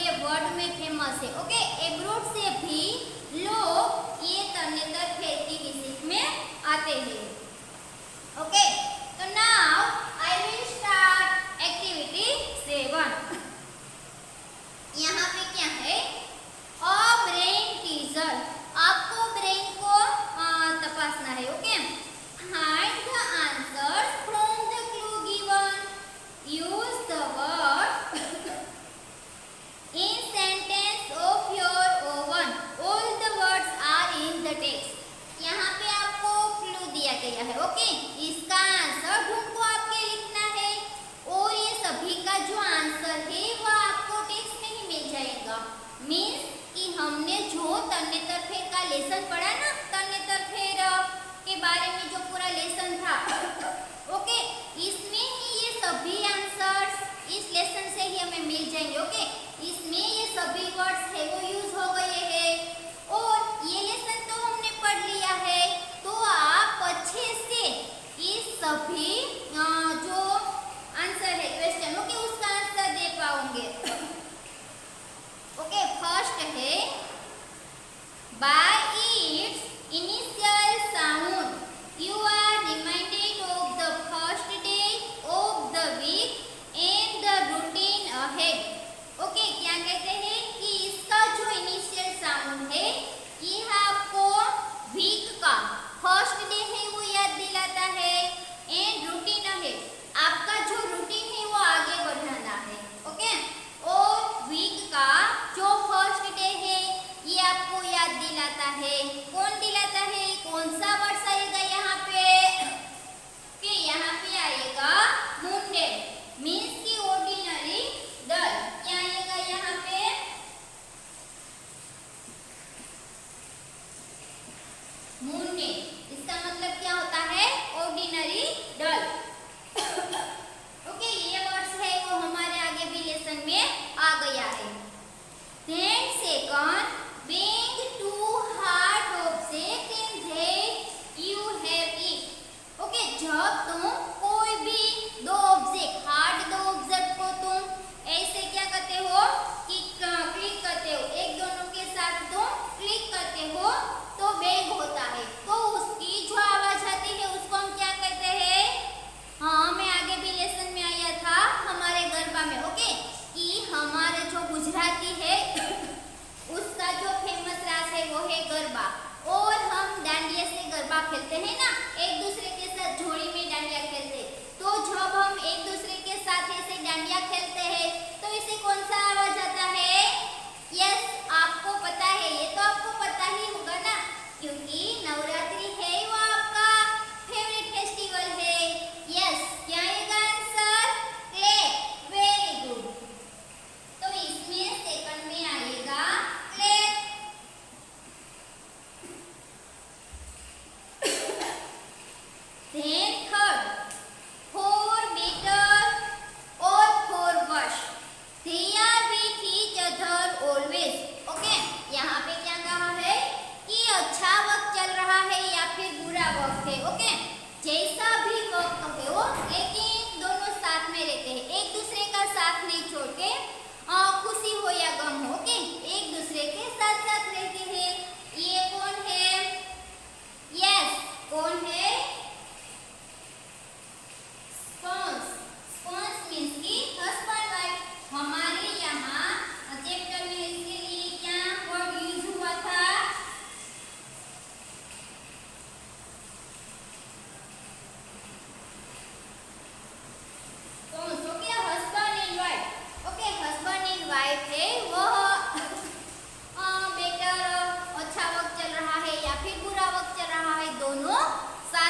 ये वर्ड में फेमस है। ओके, एब्रोड से भी लोग ये तरणेतर फेर की विजिट में आते हैं। ओके, तो now I will start activity 7। यहाँ पे क्या है, अ ब्रेन टीजर, आपको ब्रेन को तपासना है। Okay, find the answers from the clue given, use the word in sentence of your own, all the words are in the text. यहाँ पे आपको क्लू दिया गया है। ओके, इसका आंसर ढूंढ को आपके लिखना है और ये सभी का जो आंसर है वो आपको टेक्स्ट में ही मिल जाएगा। मीन्स कि हमने जो तरणेतर फेर का लेसन पढ़ा ना, तरणेतर फेर के बारे में जो पूरा लेसन था, ओके, इसमें ही ये सभी आंसर्स इस लेसन से ही हमें मिल जाएंगे। ओके, इसमें ये सभी वर्ड्स है वो यूज हो गए हैं और ये लेसन तो हमने पढ़ लिया है, तो आप अच्छे से इस सभी जो आंसर है क्वेश्चन, ओके, उसका आंसर दे पाओगे। ओके, फर्स्ट है by its initial sound you are reminded of the first day of the week and the routine ahead. Okay, क्या कहते हैं कि इसका जो इनिशियल साउंड है ये आपको वीक का फर्स्ट डे है वो याद दिलाता है एंड रूटीन अहेड, आपका जो रूटीन है वो आगे बढ़ाना है। ओके, और वीक का जो फर्स्ट डे है ये आपको याद दिलाता है। कौन दिलाता है, कौन सा वर्ड आएगा यहाँ पे, कि यहाँ पे आएगा मुंडे, मीन्स की ऑर्डिनरी डल। क्या आएगा यहाँ पे, मुंडे, इसका मतलब क्या होता है, ऑर्डिनरी डल। ओके, ये वर्ड्स है वो हमारे आगे भी लेसन में आ गया है। Then second, being too hard object in that you have it. Okay, जब तुम कोई भी दो ऑब्जेक्ट, हार्ड दो ऑब्जेक्ट को तुम ऐसे क्या करते हो कि क्लिक करते हो, एक दोनों के साथ तुम क्लिक करते हो तो वेग होता है, तो उसकी जो आवाज आती है उसको हम क्या कहते हैं, हाँ मैं आगे भी लेसन में आया था हमारे गरबा में। ओके, कि हमारे जो गुजराती है उसका जो फेमस रास है वो है गरबा, और हम डांडिया से गरबा खेलते हैं ना, एक दूसरे के साथ जोड़ी में डांडिया खेलते हैं। तो जब हम एक दूसरे के साथ ऐसे डांडिया खेलते हैं तो इसे कौन सा आवाज आता है, यस आपको पता है, ये तो आपको पता ही होगा ना, क्योंकि नवरात्रि है वो आपका फेवरेट फेस्टिवल है। यस, क्या आएगा आंसर, क्लैप, वेरी गुड। तो इसमें सेकंड में आएगा clap. Then third, for better or for worse, they are with each other always. Okay, यहाँ पे क्या कहा है कि अच्छा वक्त चल रहा है या फिर बुरा वक्त है। ओके, जैसा भी वक्त हो लेकिन दोनों साथ में रहते हैं, एक दूसरे का साथ नहीं छोड़ते, खुशी हो या गम हो, ओके, एक दूसरे के साथ साथ रहते हैं। ये कौन है, यस कौन है, स्पोंस। स्पोंस मीन्स की हस्बैंड वाइफ। हमारे यहाँ चैप्टर में इसके लिए क्या वर्ड यूज हुआ था, spouse. Okay, husband and wife. Okay, husband and wife है वो बेटर अच्छा वक्त चल रहा है या फिर बुरा वक्त चल रहा है, दोनों साथ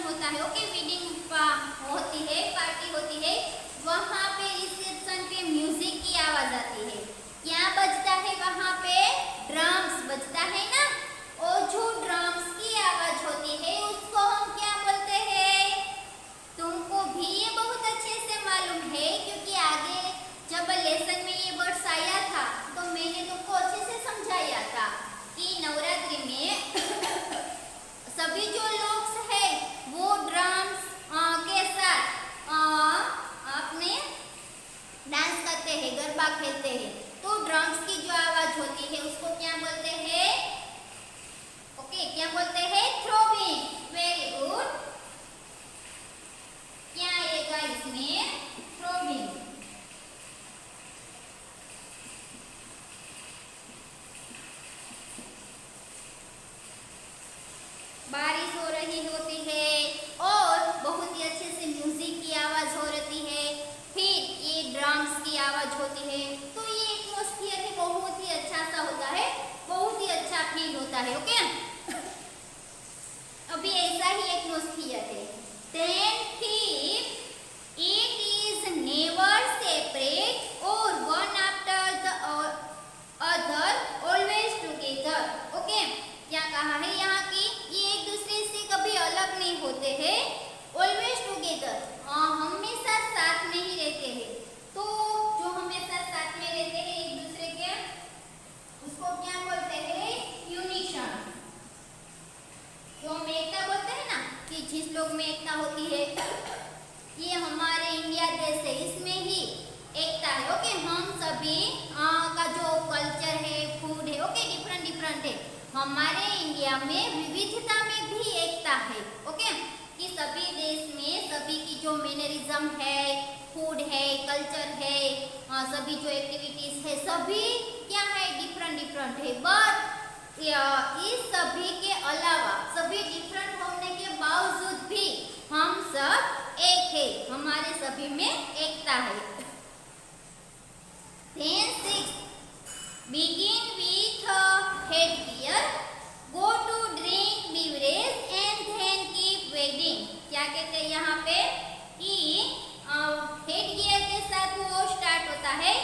होता है, ओके, वेडिंग होती है, पार्टी होती है, वहाँ पे रिसेप्शन पे म्यूजिक की आवाज आती है। क्या बजता है वहाँ पे? ड्रम्स बजता है ना। और जो ड्रम्स की आवाज होती है उसको हम क्या बोलते हैं? तुमको भी ये बहुत अच्छे से मालूम है, क्योंकि आगे जब लेसन में ये वर्ड्स आया था तो मैंने तुमको अच्छे से समझाया था कि नवरात्रि में सभी जो लोग हैं वो ड्रम्स के साथ अपने डांस करते हैं, गरबा खेलते हैं। तो ड्रम्स की जो आवाज होती है उसको क्या बोलते हैं? ओके, क्या बोलते हैं? थ्रोविंग। Very good. क्या आएगा इसमें? थ्रोविंग। बारिश हो रही होती है और बहुत ही अच्छे से म्यूजिक की आवाज हो रही है, फिर ये ड्रम्स की आवाज होती है, तो ये एटमॉस्फियर ही बहुत ही अच्छा सा होता है, बहुत ही अच्छा फील होता है। ओके, अभी ऐसा ही एटमॉस्फियर है। देन फिर इट इज नेवर सेपरेट और one after the other always together. Okay, क्या कहा है यहाँ की? ये एक दूसरे से कभी अलग नहीं होते हैं, ऑलवेज टुगेदर, हमेशा साथ में ही रहते हैं। तो जो हमेशा साथ में रहते हैं एक दूसरे के, उसको क्या बोलते हैं? यूनिशन। जो हम एकता बोलते हैं ना, कि जिस लोग में एकता होती है, ये हमारे इंडिया देश है, इसमें ही एकता है। ओके, हम सभी का जो कल्चर है, फूड है, ओके, डिफरेंट डिफरेंट है। हमारे इंडिया में विविधता में भी एकता है। ओके, कि सभी देश में सभी की जो मैनरिज्म है, फूड है, कल्चर है, सभी जो एक्टिविटीज है, सभी क्या है? डिफरेंट डिफरेंट है। बट इस सभी के अलावा, सभी डिफरेंट होने के बावजूद भी हम सब एक है, हमारे सभी में एकता है। Then 6, begin with headgear, go to drink beverage and then keep waiting। क्या कहते हैं यहाँ पे? कि हेडगियर के साथ वो स्टार्ट होता है,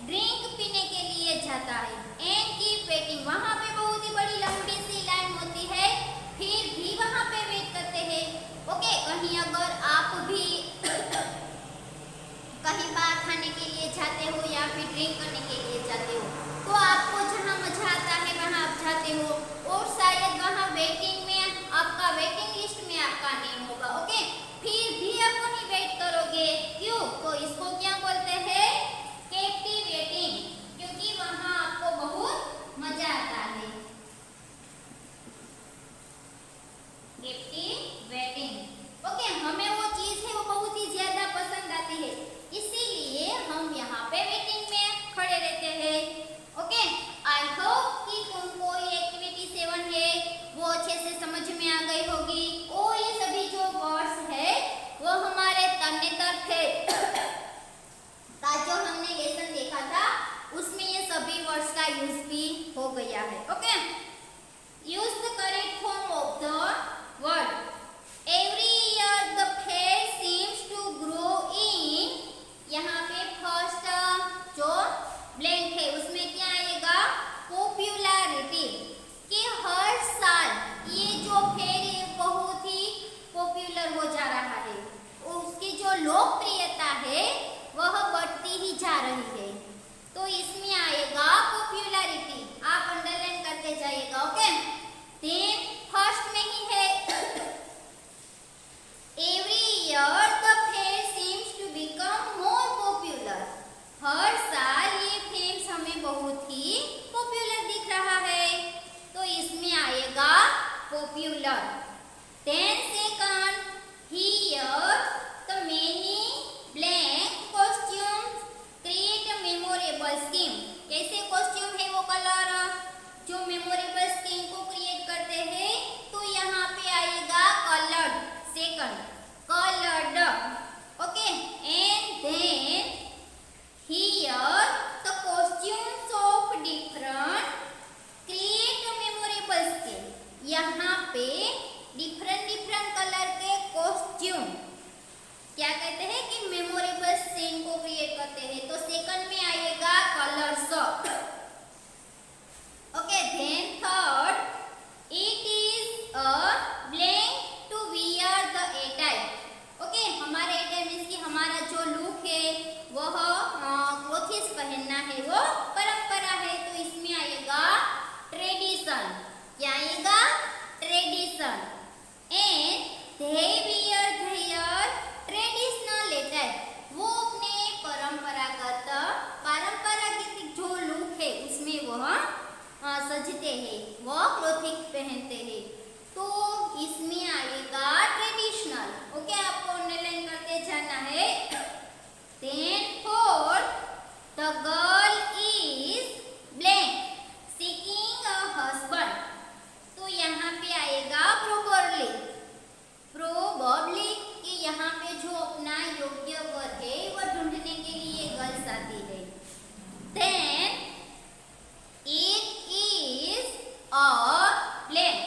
ड्रिंक पीने के लिए जाता है, एंड कीप वेटिंग, वहाँ पे बहुत ही बड़ी लंबी सी लाइन होती है, फिर भी वहाँ पे वेट करते हैं। ओके, कहीं अगर आप भी कहीं बाहर खाने के लिए जाते हो या फिर ड्रिंक करने के लिए जाते हो, तो आपको जहाँ मजा आता है वहाँ आप जाते हो, और शायद वहाँ वेटिंग में आपका, वेटिंग लिस्ट में आपका नेम होगा। ओके, फिर भी आप वहीं वेट करोगे, क्यों? तो इसको क्या बोलते हैं? कैप्टिवेटिंग, क्योंकि वहाँ आपको बहुत मजा आता है। क्या कहते हैं कि मेमोरेबल सीन को क्रिएट करते हैं। तो सेकंड में आएगा colours. Okay, then third, it is a blank to wear the A type. Okay, हमारे ए टाइप मीन्स कि हमारा जो लुक है वह क्लोथ्स पहनना है, वो परंपरा है। तो इसमें आएगा ट्रेडिशन। क्या आएगा? Tradition. And they wear there traditional attire. वो अपने पारंपरिक जो लुक है उसमें वह सजते हैं, वह क्लोथिंग पहनते हैं। तो इसमें आएगा ट्रेडिशनल। ओके, आपको अंडरलाइन करते जाना है। Then fourth, the girl is blank seeking a husband. तो यहाँ पे आएगा प्रोबेबली कि यहाँ पे जो अपना योग्य वर है वह ढूंढने के लिए गर्ल्स आती है। Then it is a blank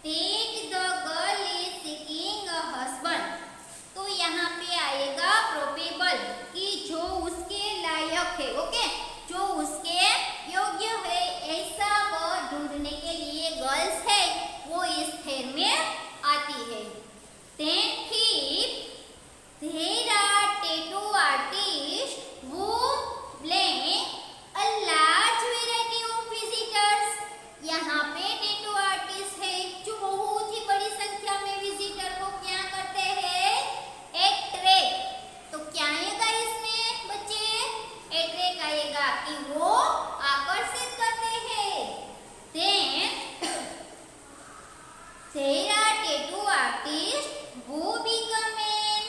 that the girl is seeking a husband. तो यहाँ पे आएगा प्रोबेबल कि जो उसके लायक है, ओके, जो उसके योग्य है ऐसा वह ढूंढने के लिए गर्ल्स है, वो इस थेर में आती है। Then fifth, there are tattoo artists who bring a large variety of visitors. यहाँ पे टैटू आर्टिस्ट है जो बहुत ही बड़ी संख्या में विजिटर को क्या करते हैं? अट्रैक्ट। तो क्या आएगा इसमें बच्चे? अट्रैक्ट आएगा कि वो आकर्षित करते हैं। Then there are tattoo artists who become an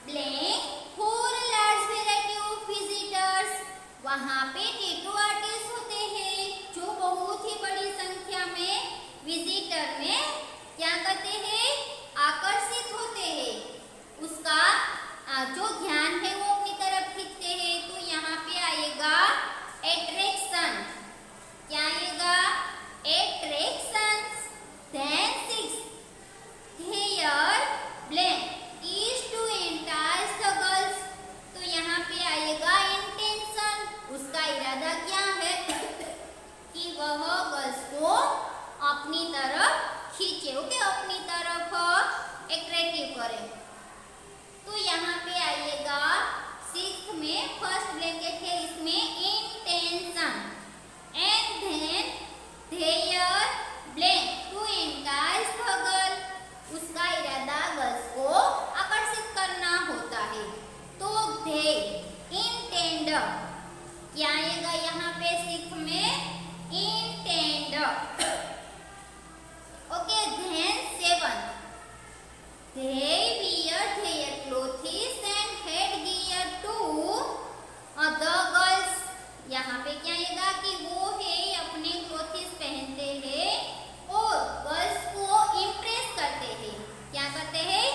blank for a large variety of visitors. वहाँ पे टैटू आर्टिस्ट होते हैं जो बहुत ही बड़ी संख्या में विजिटर में क्या करते हैं? आकर्षित होते हैं, उसका जो ध्यान है वो अपनी तरफ खींचते हैं। तो यहाँ पे आएगा एट्रैक्शन। क्या आएगा? Attraction. Then sixth, their blank is to entice the girls. तो यहाँ पे आएगा intention। उसका इरादा क्या है? कि वह गर्ल्स को अपनी तरफ खींचे, ओके, अपनी तरफ अट्रैक्टिव करे। तो यहाँ पे आइएगा सिक्स्थ में फर्स्ट ब्लैंकेट है, इसमें intention and then their blank to entice the girl। उसका इरादा गर्ल्स को आकर्षित करना होता है। तो they intend। क्या आएगा यहाँ पे सिक्स में? intend। Okay, then seventh, they wear their clothes and headgear to the girls। यहाँ पे क्या आएगा कि वो है अपने क्लोथ्स पहनते हैं और गर्ल्स को इम्प्रेस करते हैं। क्या करते हैं?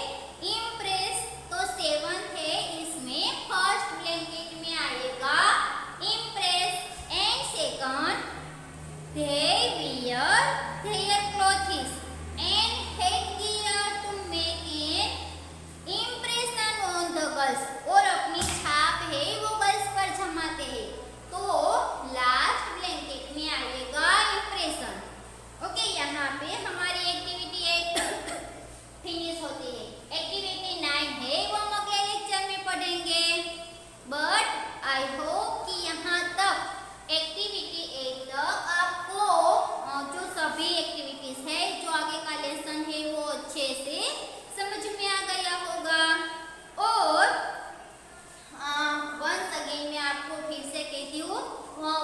इम्प्रेस। तो सेवंथ है, इसमें फर्स्ट ब्लैंकेट में आएगा impress and second, they wear their clothes and headgear to make an impression on the girls। और अपनी छाप है वो गर्ल्स पर जमाते हैं। तो लास्ट ब्लैंकेट में आएगा इम्प्रेशन। ओके, यहाँ पे हमारी एक्टिविटी 8 फिनिश होती है। एक्टिविटी 9 है वो हम अगले लेक्चर में पढ़ेंगे। बट आई होप कि यहाँ तक एक्टिविटी 8 तक आपको जो सभी एक्टिविटीज है, जो आगे का लेसन है वो अच्छे से समझ में आ गया होगा। और वंस अगेन मैं आपको फिर से कहती हूँ,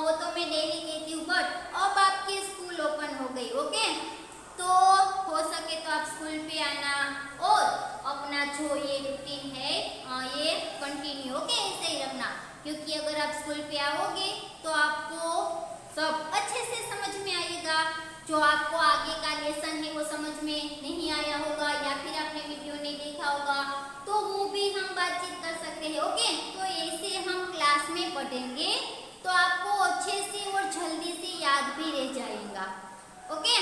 वो तो मैं डेली कहती हूँ, बट अब आपके स्कूल ओपन हो गई, ओके, तो हो सके तो आप स्कूल पे आना और अपना जो ये रूटीन है ये कंटिन्यू, ओके, ऐसे ही रखना। क्योंकि अगर आप स्कूल पे आओगे तो आपको सब अच्छे से समझ में आएगा। जो आपको आगे का लेसन है वो समझ में नहीं आया होगा या फिर आपने वीडियो नहीं देखा होगा तो वो भी हम बातचीत कर सकते हैं, ओके। तो ऐसे हम क्लास में पढ़ेंगे तो आपको अच्छे से और जल्दी से याद भी रह जाएगा, ओके।